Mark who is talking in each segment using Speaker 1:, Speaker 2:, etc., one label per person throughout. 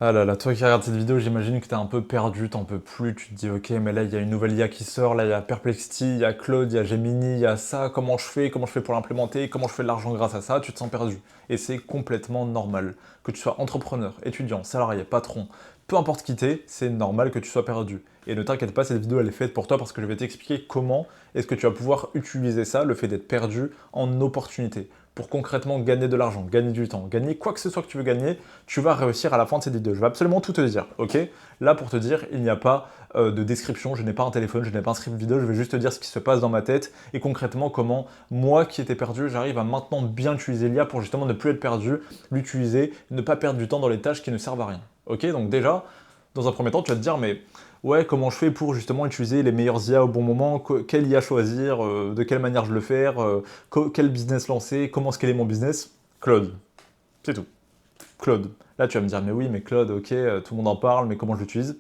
Speaker 1: Ah là là, toi qui regardes cette vidéo, j'imagine que t'es un peu perdu, t'en peux plus, tu te dis ok, mais là il y a une nouvelle IA qui sort, là il y a Perplexity, il y a Claude, il y a Gemini, il y a ça, comment je fais pour l'implémenter, comment je fais de l'argent grâce à ça, tu te sens perdu. Et c'est complètement normal. Que tu sois entrepreneur, étudiant, salarié, patron, peu importe qui t'es, c'est normal que tu sois perdu. Et ne t'inquiète pas, cette vidéo elle est faite pour toi parce que je vais t'expliquer comment est-ce que tu vas pouvoir utiliser ça, le fait d'être perdu, en opportunité. Pour concrètement gagner de l'argent, gagner du temps, gagner quoi que ce soit que tu veux gagner, tu vas réussir à la fin de cette vidéo. Je vais absolument tout te dire, ok? Là, pour te dire, il n'y a pas de description, je n'ai pas un téléphone, je n'ai pas un script vidéo, je vais juste te dire ce qui se passe dans ma tête et concrètement comment moi qui étais perdu, j'arrive à maintenant bien utiliser l'IA pour justement ne plus être perdu, l'utiliser, ne pas perdre du temps dans les tâches qui ne servent à rien. Ok? Donc déjà, dans un premier temps, tu vas te dire, mais ouais, comment je fais pour justement utiliser les meilleures IA au bon moment, quelle IA choisir, de quelle manière je le faire, quel business lancer, comment scaler mon business? Claude, c'est tout. Claude. Là, tu vas me dire, mais oui, mais Claude, ok, tout le monde en parle, mais comment je l'utilise?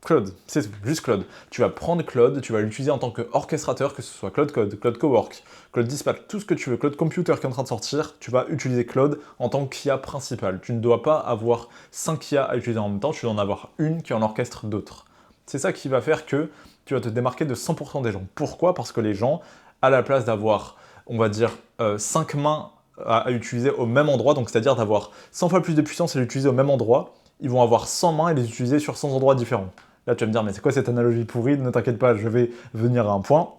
Speaker 1: Claude, c'est tout, juste Claude. Tu vas prendre Claude, tu vas l'utiliser en tant qu'orchestrateur, que ce soit Claude Code, Claude Cowork, Claude Dispatch, tout ce que tu veux, Claude Computer qui est en train de sortir, tu vas utiliser Claude en tant qu'IA principale. Tu ne dois pas avoir 5 IA à utiliser en même temps, tu dois en avoir une qui en orchestre d'autres. C'est ça qui va faire que tu vas te démarquer de 100% des gens. Pourquoi? Parce que les gens, à la place d'avoir, on va dire, 5 mains à utiliser au même endroit, donc c'est-à-dire d'avoir 100 fois plus de puissance et l'utiliser au même endroit, ils vont avoir 100 mains et les utiliser sur 100 endroits différents. Là, tu vas me dire, mais c'est quoi cette analogie pourrie? Ne t'inquiète pas, je vais venir à un point.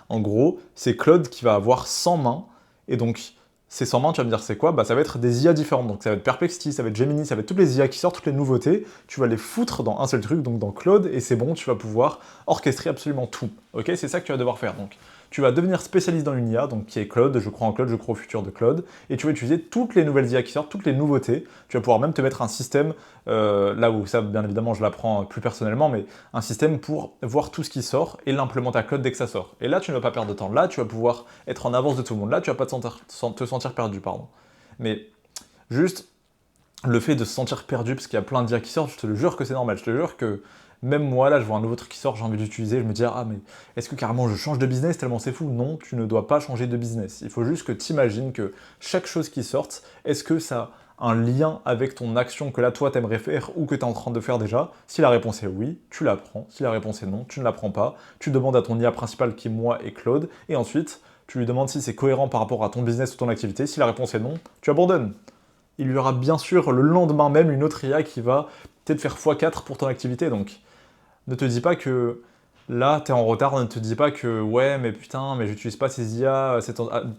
Speaker 1: En gros, c'est Claude qui va avoir 100 mains, et donc ces 100 mains, tu vas me dire, c'est quoi? Bah, ça va être des IA différentes. Donc ça va être Perplexity, ça va être Gemini, ça va être toutes les IA qui sortent, toutes les nouveautés. Tu vas les foutre dans un seul truc, donc dans Claude, et c'est bon, tu vas pouvoir orchestrer absolument tout. Ok? C'est ça que tu vas devoir faire. Donc tu vas devenir spécialiste dans une IA, donc qui est Claude, je crois en Claude, je crois au futur de Claude, et tu vas utiliser toutes les nouvelles IA qui sortent, toutes les nouveautés. Tu vas pouvoir même te mettre un système, là où ça, bien évidemment, je l'apprends plus personnellement, mais un système pour voir tout ce qui sort et l'implémenter à Claude dès que ça sort. Et là, tu ne vas pas perdre de temps. Là, tu vas pouvoir être en avance de tout le monde. Là, tu vas pas te sentir perdu, pardon. Mais juste, le fait de se sentir perdu, parce qu'il y a plein d'IA qui sortent, je te le jure que c'est normal. Je te jure que même moi, là, je vois un nouveau truc qui sort, j'ai envie d'utiliser, je me dis, ah, mais est-ce que carrément je change de business tellement c'est fou? Non, tu ne dois pas changer de business. Il faut juste que tu imagines que chaque chose qui sorte, est-ce que ça a un lien avec ton action que là, toi, t'aimerais faire ou que tu es en train de faire déjà? Si la réponse est oui, tu la prends. Si la réponse est non, tu ne la prends pas. Tu demandes à ton IA principal qui, moi, est Claude, et ensuite, tu lui demandes si c'est cohérent par rapport à ton business ou ton activité. Si la réponse est non, tu abandonnes. Il y aura bien sûr le lendemain même une autre IA qui va peut-être faire x4 pour ton activité. Donc ne te dis pas que là t'es en retard, ne te dis pas que ouais mais putain mais j'utilise pas ces IA,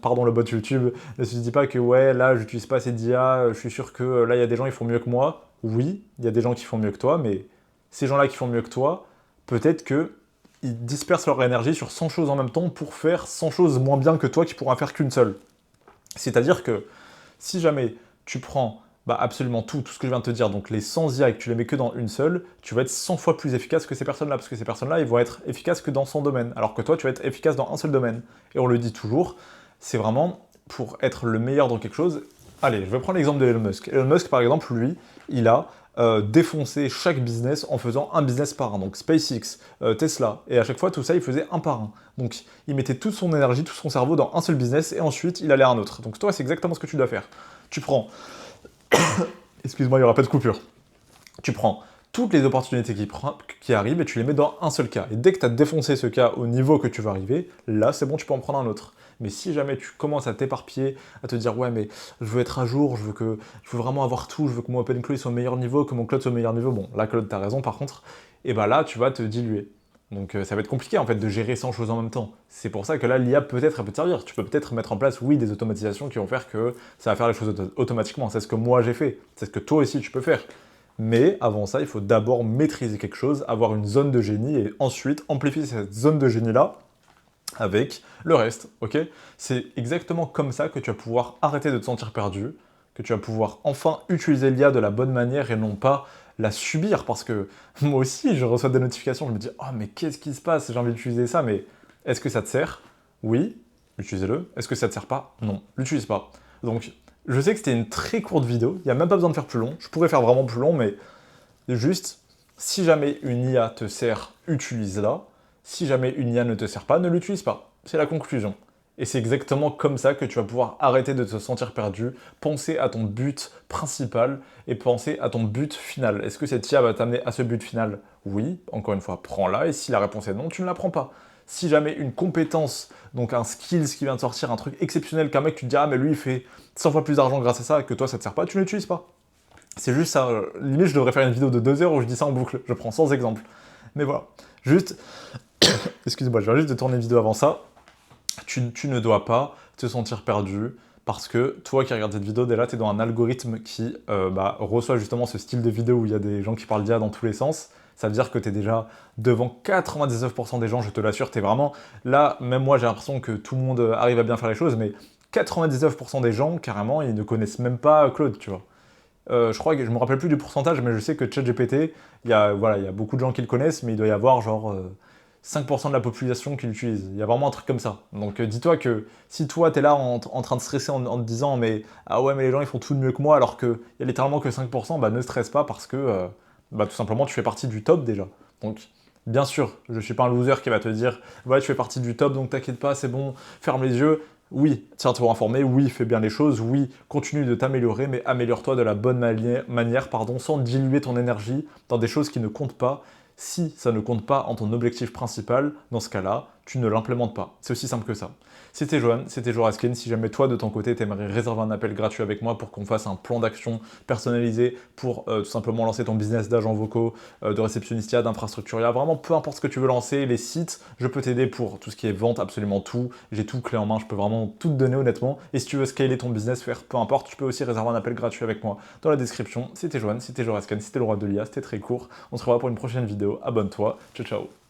Speaker 1: pardon le bot YouTube, ne te dis pas que ouais là j'utilise pas ces IA, je suis sûr que là il y a des gens qui font mieux que moi. Oui, il y a des gens qui font mieux que toi, mais ces gens-là qui font mieux que toi, peut-être que ils dispersent leur énergie sur 100 choses en même temps pour faire 100 choses moins bien que toi qui pourra faire qu'une seule. C'est-à-dire que si jamais tu prends absolument tout ce que je viens de te dire, donc les 100 IA et que tu les mets que dans une seule, tu vas être 100 fois plus efficace que ces personnes-là, parce que ces personnes-là, ils vont être efficaces que dans son domaine, alors que toi, tu vas être efficace dans un seul domaine. Et on le dit toujours, c'est vraiment pour être le meilleur dans quelque chose. Allez, je vais prendre l'exemple de Elon Musk. Elon Musk, par exemple, lui, il a défoncé chaque business en faisant un business par un. Donc SpaceX, Tesla, et à chaque fois, tout ça, il faisait un par un. Donc il mettait toute son énergie, tout son cerveau dans un seul business, et ensuite, il allait à un autre. Donc toi, c'est exactement ce que tu dois faire. Tu prends excuse-moi, il n'y aura pas de coupure. Tu prends toutes les opportunités qui arrivent et tu les mets dans un seul cas. Et dès que tu as défoncé ce cas au niveau que tu vas arriver, là, c'est bon, tu peux en prendre un autre. Mais si jamais tu commences à t'éparpiller, à te dire, ouais, mais je veux être à jour, je veux vraiment avoir tout, je veux que mon OpenClaw soit au meilleur niveau, que mon Cloud soit au meilleur niveau, bon, là, Claude, t'as raison, par contre, et ben là, tu vas te diluer. Donc ça va être compliqué en fait de gérer 100 choses en même temps. C'est pour ça que là l'IA peut-être elle peut te servir. Tu peux peut-être mettre en place oui des automatisations qui vont faire que ça va faire les choses automatiquement. C'est ce que moi j'ai fait. C'est ce que toi aussi tu peux faire. Mais avant ça, il faut d'abord maîtriser quelque chose, avoir une zone de génie et ensuite amplifier cette zone de génie là avec le reste, ok? C'est exactement comme ça que tu vas pouvoir arrêter de te sentir perdu, que tu vas pouvoir enfin utiliser l'IA de la bonne manière et non pas la subir, parce que moi aussi, je reçois des notifications, je me dis « Oh, mais qu'est-ce qui se passe? J'ai envie d'utiliser ça, mais est-ce que ça te sert? Oui, utilisez-le. Est-ce que ça te sert pas? Non, l'utilise pas. » Donc, je sais que c'était une très courte vidéo, il n'y a même pas besoin de faire plus long, je pourrais faire vraiment plus long, mais juste, si jamais une IA te sert, utilise-la. Si jamais une IA ne te sert pas, ne l'utilise pas. C'est la conclusion. Et c'est exactement comme ça que tu vas pouvoir arrêter de te sentir perdu, penser à ton but principal et penser à ton but final. Est-ce que cette IA va t'amener à ce but final? Oui, encore une fois, prends-la, et si la réponse est non, tu ne la prends pas. Si jamais une compétence, donc un skills qui vient de sortir, un truc exceptionnel qu'un mec tu te dis ah mais lui il fait 100 fois plus d'argent grâce à ça et que toi ça te sert pas, tu ne l'utilises pas. C'est juste ça. Limite je devrais faire une vidéo de 2 heures où je dis ça en boucle, je prends 100 exemples. Mais voilà. Juste, excuse-moi, je viens juste de tourner une vidéo avant ça. Tu ne dois pas te sentir perdu parce que toi qui regardes cette vidéo, déjà, tu es dans un algorithme qui reçoit justement ce style de vidéo où il y a des gens qui parlent d'IA dans tous les sens. Ça veut dire que tu es déjà devant 99% des gens, je te l'assure, tu es vraiment... Là, même moi, j'ai l'impression que tout le monde arrive à bien faire les choses, mais 99% des gens, carrément, ils ne connaissent même pas Claude, tu vois. Je crois que je me rappelle plus du pourcentage, mais je sais que ChatGPT, voilà, il y a beaucoup de gens qui le connaissent, mais il doit y avoir genre 5% de la population qui l'utilise. Il y a vraiment un truc comme ça. Donc dis-toi que si toi tu es là en train de stresser en te disant mais ah ouais mais les gens ils font tout de mieux que moi alors qu'il y a littéralement que 5%, bah ne stresse pas parce que tout simplement tu fais partie du top déjà. Donc bien sûr, je suis pas un loser qui va te dire ouais tu fais partie du top donc t'inquiète pas c'est bon, ferme les yeux. Oui, tiens-toi informé, oui, fais bien les choses, oui, continue de t'améliorer, mais améliore-toi de la bonne manière, pardon, sans diluer ton énergie dans des choses qui ne comptent pas. Si ça ne compte pas en ton objectif principal, dans ce cas-là, tu ne l'implémentes pas. C'est aussi simple que ça. C'était Johan, c'était Joraskin. Si jamais toi, de ton côté, t'aimerais réserver un appel gratuit avec moi pour qu'on fasse un plan d'action personnalisé pour tout simplement lancer ton business d'agents vocaux, de réceptionniste IA, d'infrastructure IA, vraiment peu importe ce que tu veux lancer, les sites, je peux t'aider pour tout ce qui est vente, absolument tout. J'ai tout clé en main, je peux vraiment tout te donner honnêtement. Et si tu veux scaler ton business, faire peu importe, tu peux aussi réserver un appel gratuit avec moi dans la description. C'était Johan, c'était Joraskin, c'était le roi de l'IA, c'était très court. On se revoit pour une prochaine vidéo. Abonne-toi. Ciao, ciao.